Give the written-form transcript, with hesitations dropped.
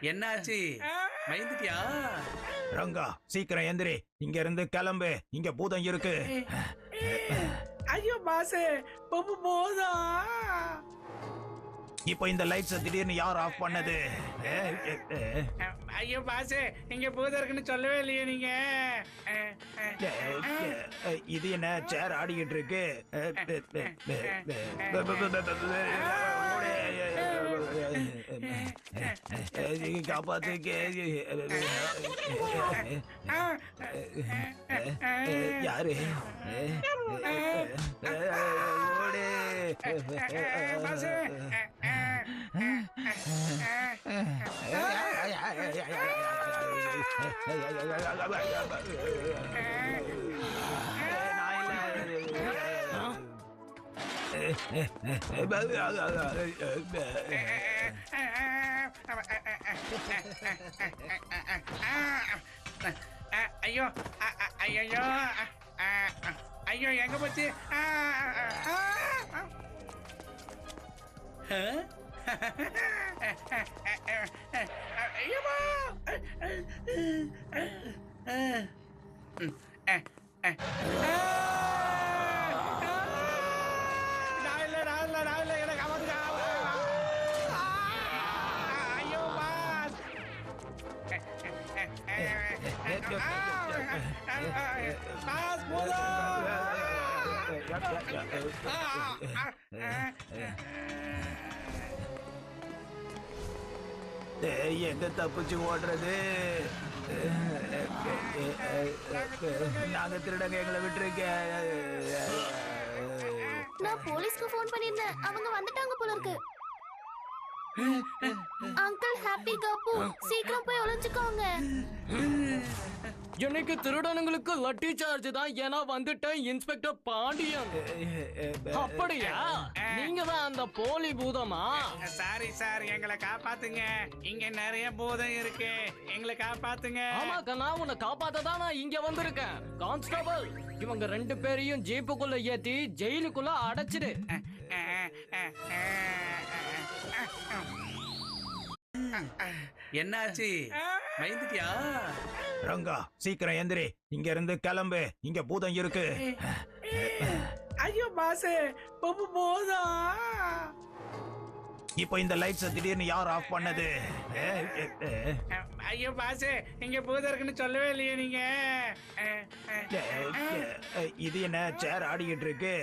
என்னாச்சு? பயந்துட்டியா? ரங்கா சீக்கிரம் எந்திரி, இங்க இருந்து கிளம்பு, இங்க பூதம் இருக்கு. ஐயோ பாசே, போதா. இப்போ இந்த லைட்ஸ் திடீர்னு யார் ஆஃப் பண்ணது? ஐயோ பாசே, இங்க பூதம் இருக்குன்னு சொல்லவே இல்லையே நீங்க. இது என்ன சேர் ஆடிக்கிட்டு இருக்கு? காப்பாத்துக்கு யாரு? ஐயோ ஐயோ ஐயோ எங்க போச்சு? எங்க தப்பிச்சு ஓடுறது? நாங்க திருடங்க, எங்களை விட்டுருக்க. நான் போலீஸ்க்கு ஃபோன் பண்ணிருந்தேன், அவங்க வந்துட்டாங்க போல இருக்கு. அங்கிள் ஹாப்பி கப்பு, சீக்கிரம் போய் ஒளிஞ்சுக்கோங்க. எனக்கு திருடனுங்களுக்கு லட்டி சார்ஜ் தான், ஏன்னா வந்துட்டேன் இன்ஸ்பெக்டர் பாண்டியன். அப்படியா? நீங்க தான் அந்த போலி பூதமா? சாரி சார், எங்களை காப்பாத்துங்க, இங்க நிறைய பூதம் இருக்கு, எங்களை காப்பாத்துங்க. ஆமா கண்ணா, உன்னை காப்பாத்த தான் நான் இங்க வந்திருக்கேன். கான்ஸ்டபிள், இவங்க ரெண்டு பேரையும் ஜீப்புக்குள்ள ஏத்தி ஜெயிலுக்குள்ள அடைச்சிடு. என்னாச்சு? பயந்துட்டியா? ரங்கா சீக்கிரம் எந்திரி, இங்க இருந்து கிளம்பு, இங்க பூதம் இருக்கு. ஐயோ பாசே, போதா. இப்போ இந்த லைட்ஸ் திடீர்னு யார் ஆஃப் பண்ணது? ஐயோ பாசே, இங்க பூதம் இருக்குன்னு சொல்லவே இல்லையே நீங்க. இது என்ன சேர் ஆடிக்கிட்டு இருக்கு?